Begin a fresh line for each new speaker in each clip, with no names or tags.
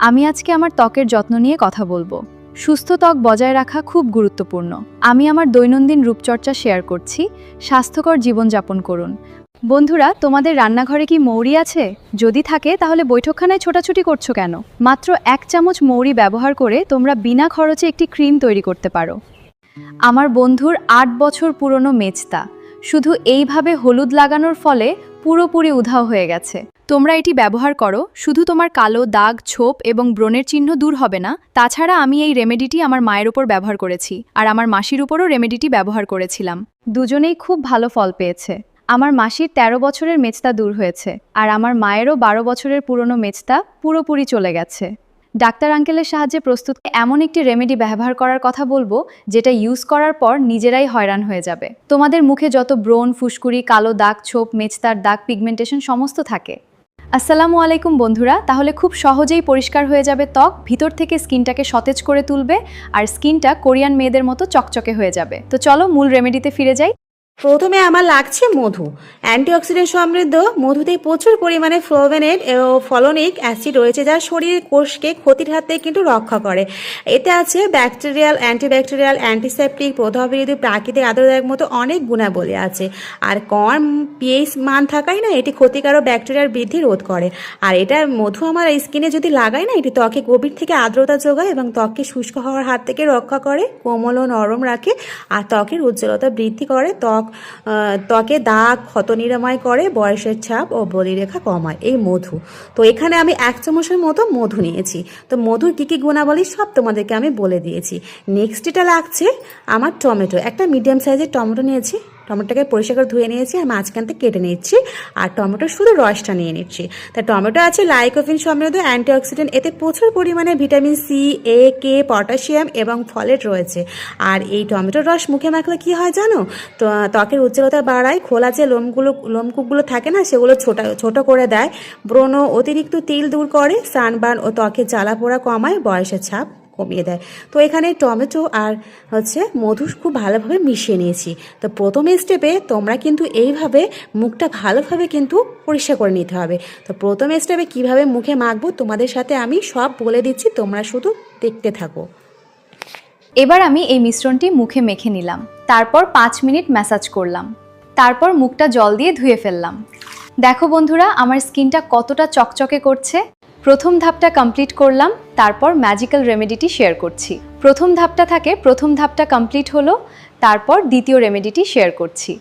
আমি আজকে আমার ত্বকের যত্ন নিয়ে কথা বলবো। সুস্থ ত্বক বজায় রাখা খুব গুরুত্বপূর্ণ। আমি আমার দৈনন্দিন রূপচর্চা শেয়ার করছি। স্বাস্থ্যকর জীবনযাপন করুন। বন্ধুরা, তোমাদের রান্নাঘরে কি মৌরি আছে? যদি থাকে তাহলে বৈঠকখানায় ছোটাছুটি করছো কেন? মাত্র 1 চামচ মৌরি ব্যবহার করে তোমরা বিনা খরচে একটি ক্রিম তৈরি করতে পারো। আমার বন্ধুর 8 বছর পুরনো মেচতা শুধু এইভাবে হলুদ লাগানোর ফলে পুরোপুরি উধাও হয়ে গেছে। তোমরা এটি ব্যবহার করো, শুধু তোমার কালো দাগ, ছোপ এবং ব্রণের চিহ্ন দূর হবে না। তাছাড়া আমি এই রেমেডিটি আমার মায়ের উপর ব্যবহার করেছি, আর আমার মাসির উপরও রেমেডিটি ব্যবহার করেছিলাম। দুজনেই খুব ভালো ফল পেয়েছে। আমার মাসির 13 বছরের মেচতা দূর হয়েছে, আর আমার মায়েরও 12 বছরের পুরনো মেচতা পুরোপুরি চলে গেছে। ডাক্তার আঙ্কেলের সাহায্যে প্রস্তুত এমন একটি রেমেডি ব্যবহার করার কথা বলবো, যেটা ইউজ করার পর নিজেরাই হয়রান হয়ে যাবে। তোমাদের মুখে যত ব্রণ, ফুসকুড়ি, কালো দাগ, ছোপ, মেচতার দাগ, পিগমেন্টেশন সমস্ত থাকে। আসসালামু আলাইকুম বন্ধুরা, তাহলে খুব সহজেই পরিষ্কার হয়ে যাবে ত্বক, ভিতর থেকে স্কিনটাকে সতেজ করে তুলবে, আর স্কিনটা কোরিয়ান মেয়েদের মতো চকচকে হয়ে যাবে। তো চলো মূল রেমেডিতে ফিরে যাই।
প্রথমে আমার লাগছে মধু। অ্যান্টিঅক্সিডেন্ট সমৃদ্ধ মধুতে প্রচুর পরিমাণে ফ্লোভেনেট ও ফলোনিক অ্যাসিড রয়েছে, যা শরীরের কোষকে ক্ষতির হাত থেকে কিন্তু রক্ষা করে। এতে আছে ব্যাকটেরিয়াল, অ্যান্টিব্যাকটেরিয়াল, অ্যান্টিসেপটিক, প্রদাহ বিরোধী, প্রাকৃতিক আর্দ্রতার মতো অনেক গুণাবলী আছে। আর কম পিএইচ মান থাকাই না এটি ক্ষতিকারক ব্যাকটেরিয়ার বৃদ্ধি রোধ করে। আর এটা মধু আমার স্কিনে যদি লাগাই না, এটি ত্বকে গভীর থেকে আর্দ্রতা যোগায় এবং ত্বককে শুষ্ক হওয়ার হাত থেকে রক্ষা করে, কোমল ও নরম রাখে, আর ত্বকের উজ্জ্বলতা বৃদ্ধি করে, ত্বকে দাগ, ক্ষত নিরাময় করে, বয়সের ছাপ ও বলিরেখা কমায় এই মধু। তো এখানে আমি 1 চামচের মতো মধু নিয়েছি। তো মধুর কী কী গুণাবলী সব তোমাদেরকে আমি বলে দিয়েছি। নেক্সট এটা লাগছে আমার টমেটো। একটা মিডিয়াম সাইজের টমেটো নিয়েছি। টমেটোটাকে পরিষ্কার করে ধুয়ে নিয়েছি আর মাঝখান থেকে কেটে নিচ্ছি, আর টমেটোর শুধু রসটা নিয়ে নিচ্ছি। তা টমেটো আছে লাইকোপিন সমৃদ্ধ অ্যান্টিঅক্সিডেন্ট, এতে প্রচুর পরিমাণে ভিটামিন সি, এ, কে, পটাশিয়াম এবং ফলেট রয়েছে। আর এই টমেটোর রস মুখে মাখলে কি হয় জানো? তো ত্বকের উজ্জ্বলতা বাড়ায়, খোলা যে লোমকূপগুলো থাকে না, সেগুলো ছোট করে দেয়, ব্রণ, অতিরিক্ত তিল দূর করে, সানবার্ন ও ত্বকের জ্বালা পোড়া কমায়, বয়সের ছাপ কমিয়ে দেয়। তো এখানে টমেটো আর মধু খুব ভালোভাবে মিশিয়ে নিয়েছি। তো প্রথম স্টেপে তোমরা কিন্তু এইভাবে মুখটা ভালোভাবে কিন্তু পরিষ্কার করে নিতে হবে। তো প্রথম স্টেপে কিভাবে মুখে মাখবো তোমাদের সাথে আমি সব বলে দিচ্ছি, তোমরা শুধু দেখতে থাকো।
এবার আমি এই মিশ্রণটি মুখে মেখে নিলাম, তারপর 5 মিনিট ম্যাসাজ করলাম, তারপর মুখটা জল দিয়ে ধুয়ে ফেললাম। দেখো বন্ধুরা, আমার স্কিনটা কতটা চকচকে করছে। প্রথম ধাপটা কমপ্লিট করলাম, তারপর ম্যাজিক্যাল রেমেডিটি শেয়ার করছি। প্রথম ধাপটা কমপ্লিট হলো, তারপর দ্বিতীয় রেমেডিটি শেয়ার করছি।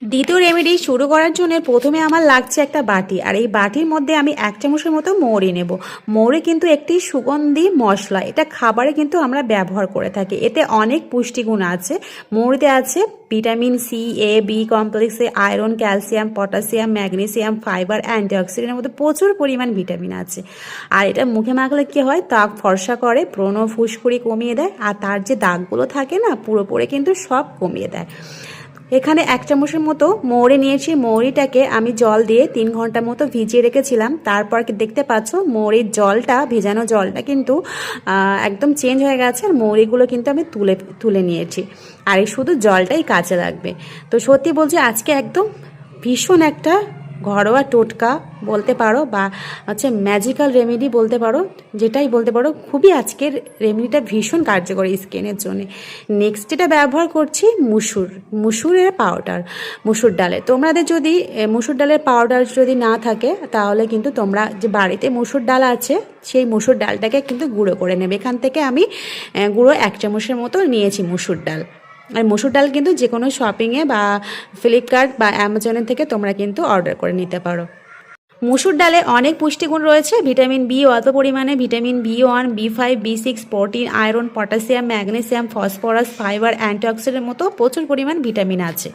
দ্বিতীয় রেমেডি শুরু করার জন্য প্রথমে আমার লাগছে একটা বাটি, আর এই বাটির মধ্যে আমি 1 চামচের মতো মৌরি নেব। মৌরি কিন্তু একটি সুগন্ধি মশলা, এটা খাবারে কিন্তু আমরা ব্যবহার করে থাকি। এতে অনেক পুষ্টিগুণ আছে। মৌরিতে আছে ভিটামিন সি, এ, বি কমপ্লেক্সে, iron, calcium, potassium, magnesium, fibre, অ্যান্টিঅক্সিডেন্টের মধ্যে প্রচুর পরিমাণ ভিটামিন আছে। আর এটা মুখে মাখলে কি হয়? ত্বক ফর্সা করে, ব্রণ, ফুসকুড়ি কমিয়ে দেয়, আর তার যে দাগগুলো থাকে না, পুরোপুরি কিন্তু সব কমিয়ে দেয়। এখানে 1 চামচের মতো মৌরি নিয়েছি। মৌরিটাকে আমি জল দিয়ে 3 ঘন্টা মতো ভিজিয়ে রেখেছিলাম। তারপর দেখতে পাচ্ছ মৌরির জলটা, ভেজানো জলটা কিন্তু একদম চেঞ্জ হয়ে গেছে, আর মৌরিগুলো কিন্তু আমি তুলে নিয়েছি। আর এই শুধু জলটাই কাজে লাগবে। তো সত্যি বলছি, আজকে একদম ভীষণ একটা ঘরোয়া টোটকা বলতে পারো, বা ম্যাজিক্যাল রেমেডি বলতে পারো, যেটাই বলতে পারো। খুবই আজকের রেমেডিটা ভীষণ কার্যকরী স্কিনের জন্য। নেক্সট যেটা ব্যবহার করছি মুসুরের পাউডার, মুসুর ডালের। তোমাদের যদি মুসুর ডালের পাউডার যদি না থাকে, তাহলে কিন্তু তোমরা যে বাড়িতে মুসুর ডাল আছে, সেই মুসুর ডালটাকে কিন্তু গুঁড়ো করে নেবে। এখান থেকে আমি গুঁড়ো 1 চামচের মতো নিয়েছি মুসুর ডাল। আর মসুর ডাল কিন্তু যে কোনো শপিংয়ে বা ফ্লিপকার্ট বা অ্যামাজনের থেকে তোমরা কিন্তু অর্ডার করে নিতে পারো। মসুর ডালে অনেক পুষ্টিগুণ রয়েছে। ভিটামিন বি অল্প পরিমাণে, ভিটামিন বি1, বি5, বি6, protein, iron, potassium, magnesium, phosphorus, fibre, অ্যান্টিঅক্সিডেন্টের মতো প্রচুর পরিমাণ ভিটামিন আছে।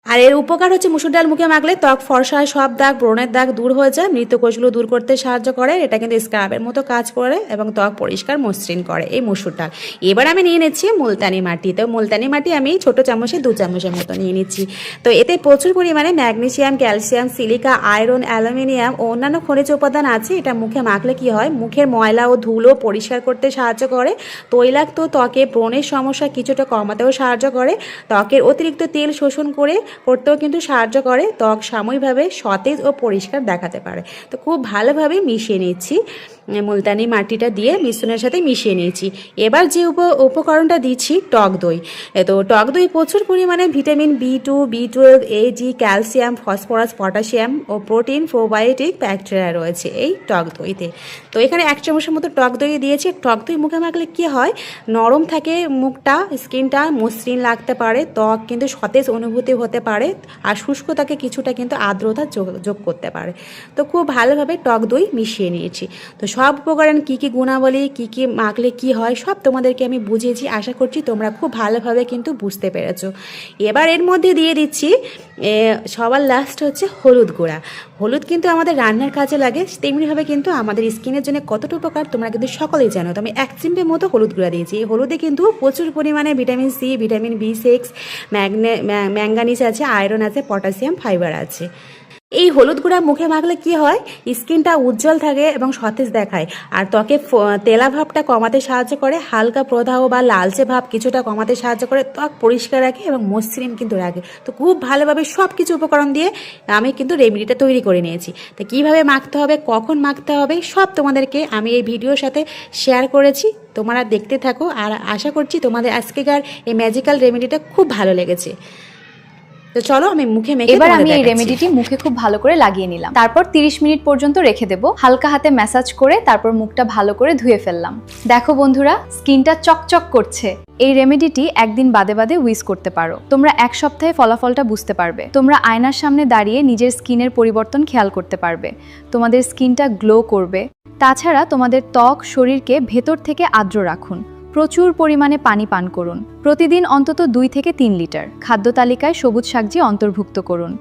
আর এর উপকার হচ্ছে মুসুর ডাল মুখে মাখলে ত্বক ফর্সা হয়, সব দাগ, ব্রণের দাগ দূর হয়ে যায়, মৃত কোষগুলো দূর করতে সাহায্য করে। এটা কিন্তু স্ক্রাবের মতো কাজ করে এবং ত্বক পরিষ্কার মসৃণ করে এই মুসুর ডাল। এবার আমি নিয়ে নিচ্ছি মুলতানি মাটি। তো মুলতানি মাটি আমি ছোট চামচে 2 চামচের মতো নিয়ে নিচ্ছি। তো এতে প্রচুর পরিমাণে magnesium, calcium, silica, iron, aluminium ও অন্যান্য খনিজ উপাদান আছে। এটা মুখে মাখলে কি হয়? মুখের ময়লা ও ধুলো পরিষ্কার করতে সাহায্য করে, তৈলাক্ত ত্বকে ব্রণের সমস্যা কিছুটা কমাতেও সাহায্য করে, ত্বকের অতিরিক্ত তেল শোষণ করে করতেও কিন্তু সাহায্য করে, ত্বক সাময়িকভাবে সতেজ ও পরিষ্কার দেখাতে পারে। তো খুব ভালোভাবে মিশিয়ে নিচ্ছি, মুলতানি মাটিটা দিয়ে মিশ্রণের সাথে মিশিয়ে নিয়েছি। এবার যে উপকরণটা দিচ্ছি টক দই। তো টক দই প্রচুর পরিমাণে vitamin B2, B12, AG, calcium, phosphorus, potassium ও প্রোটিন, প্রোবায়োটিক, ব্যাকটেরিয়া রয়েছে এই টক দইতে। তো এখানে 1 চামচের মতো টক দই দিয়েছি। টক দই মুখে মাখলে কী হয়, নরম থাকে মুখটা, স্কিনটা মসৃণ লাগতে পারে, ত্বক কিন্তু সতেজ অনুভূতি হতে পারে, আর শুষ্কতাকে কিছুটা কিন্তু আর্দ্রতা যোগ করতে পারে। তো খুব ভালোভাবে টক দই মিশিয়ে নিয়েছি। তো সব উপকরণ কী কী গুণাবলী, কী কী মাখলে কী হয়, সব তোমাদেরকে আমি বুঝিয়েছি। আশা করছি তোমরা খুব ভালোভাবে কিন্তু বুঝতে পেরেছো। এবার এর মধ্যে দিয়ে দিচ্ছি সবার লাস্ট হচ্ছে হলুদ গুঁড়া। হলুদ কিন্তু আমাদের রান্নার কাজে লাগে, তেমনিভাবে কিন্তু আমাদের স্কিনের জন্য কতটা উপকার তোমরা কিন্তু সকলেই জানো। তো আমি 1 চিমটের মতো হলুদ গুঁড়া দিয়েছি। এই হলুদে কিন্তু প্রচুর পরিমাণে vitamin C, vitamin B6, manganese আছে, আয়রন আছে, পটাশিয়াম, ফাইবার আছে। এই হলুদ গুঁড়া মুখে মাখলে কি হয়, স্কিনটা উজ্জ্বল থাকে এবং সতেজ দেখায়, আর ত্বকে তেলা ভাবটা কমাতে সাহায্য করে, হালকা প্রদাহ বা লালচে ভাব কিছুটা কমাতে সাহায্য করে, ত্বক পরিষ্কার রাখে এবং মসৃণ কিন্তু রাখে। তো খুব ভালোভাবে সব কিছু উপকরণ দিয়ে আমি কিন্তু রেমেডিটা তৈরি করে নিয়েছি। তো কীভাবে মাখতে হবে, কখন মাখতে হবে, সব তোমাদেরকে আমি এই ভিডিওর সাথে শেয়ার করেছি। তোমরা দেখতে থাকো, আর আশা করছি তোমাদের আজকেকার এই ম্যাজিক্যাল রেমেডিটা খুব ভালো লেগেছে। তো চলো আমি মুখে মেখে
এবার আমি এই রেমেডিটি মুখে খুব ভালো করে লাগিয়ে নিলাম। তারপর 30 মিনিট পর্যন্ত রেখে দেব, হালকা হাতে ম্যাসাজ করে তারপর মুখটা ভালো করে ধুয়ে ফেললাম। দেখো বন্ধুরা, স্কিনটা চকচক করছে। এই রেমেডিটি একদিন বাদে বাদে ইউজ করতে পারো। তোমরা 1 সপ্তাহে ফলাফলটা বুঝতে পারবে। তোমরা আয়নার সামনে দাঁড়িয়ে নিজের স্কিনের পরিবর্তন খেয়াল করতে পারবে। তোমাদের স্কিনটা গ্লো করবে। তাছাড়া তোমাদের ত্বক, শরীরকে ভেতর থেকে আর্দ্র রাখুন। প্রচুর পরিমাণে পানি পান করুন। প্রতিদিন অন্তত 2 থেকে 3 লিটার। খাদ্য তালিকায় সবুজ শাকজি অন্তর্ভুক্ত করুন।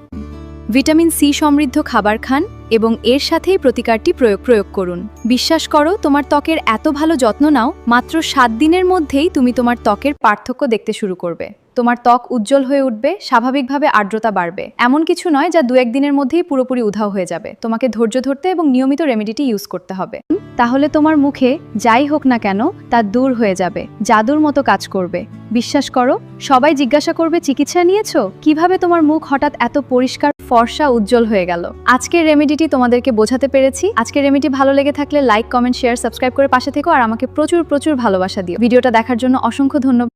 ভিটামিন সি সমৃদ্ধ খাবার খান এবং এর সাথেই প্রতিকারটি প্রয়োগ করুন। বিশ্বাস করো, তোমার ত্বকের এত ভালো যত্ন নাও, মাত্র 7 দিনের মধ্যেই তুমি তোমার ত্বকের পার্থক্য দেখতে শুরু করবে। তোমার ত্বক উজ্জ্বল হয়ে উঠবে, স্বাভাবিকভাবে আর্দ্রতা বাড়বে। এমন কিছু নয় যা 2-1 দিনের মধ্যেই পুরোপুরি উধাও হয়ে যাবে। তোমাকে ধৈর্য ধরতে এবং নিয়মিত রেমেডিটি ইউজ করতে হবে। তাহলে তোমার মুখে যাই হোক না কেন তা দূর হয়ে যাবে, জাদুর মতো কাজ করবে। বিশ্বাস করো, সবাই জিজ্ঞাসা করবে চিকিৎসা নিয়েছো, কিভাবে তোমার মুখ হঠাৎ এত পরিষ্কার, ফর্সা, উজ্জ্বল হয়ে গেল। আজকের রেমেডিটি তোমাদেরকে বোঝাতে পেরেছি। আজকের রেমেডি ভালো লেগে থাকলে লাইক, কমেন্ট, শেয়ার, সাবস্ক্রাইব করে পাশে থেকো, আর আমাকে প্রচুর ভালোবাসা দিও। ভিডিওটা দেখার জন্য অসংখ্য ধন্যবাদ।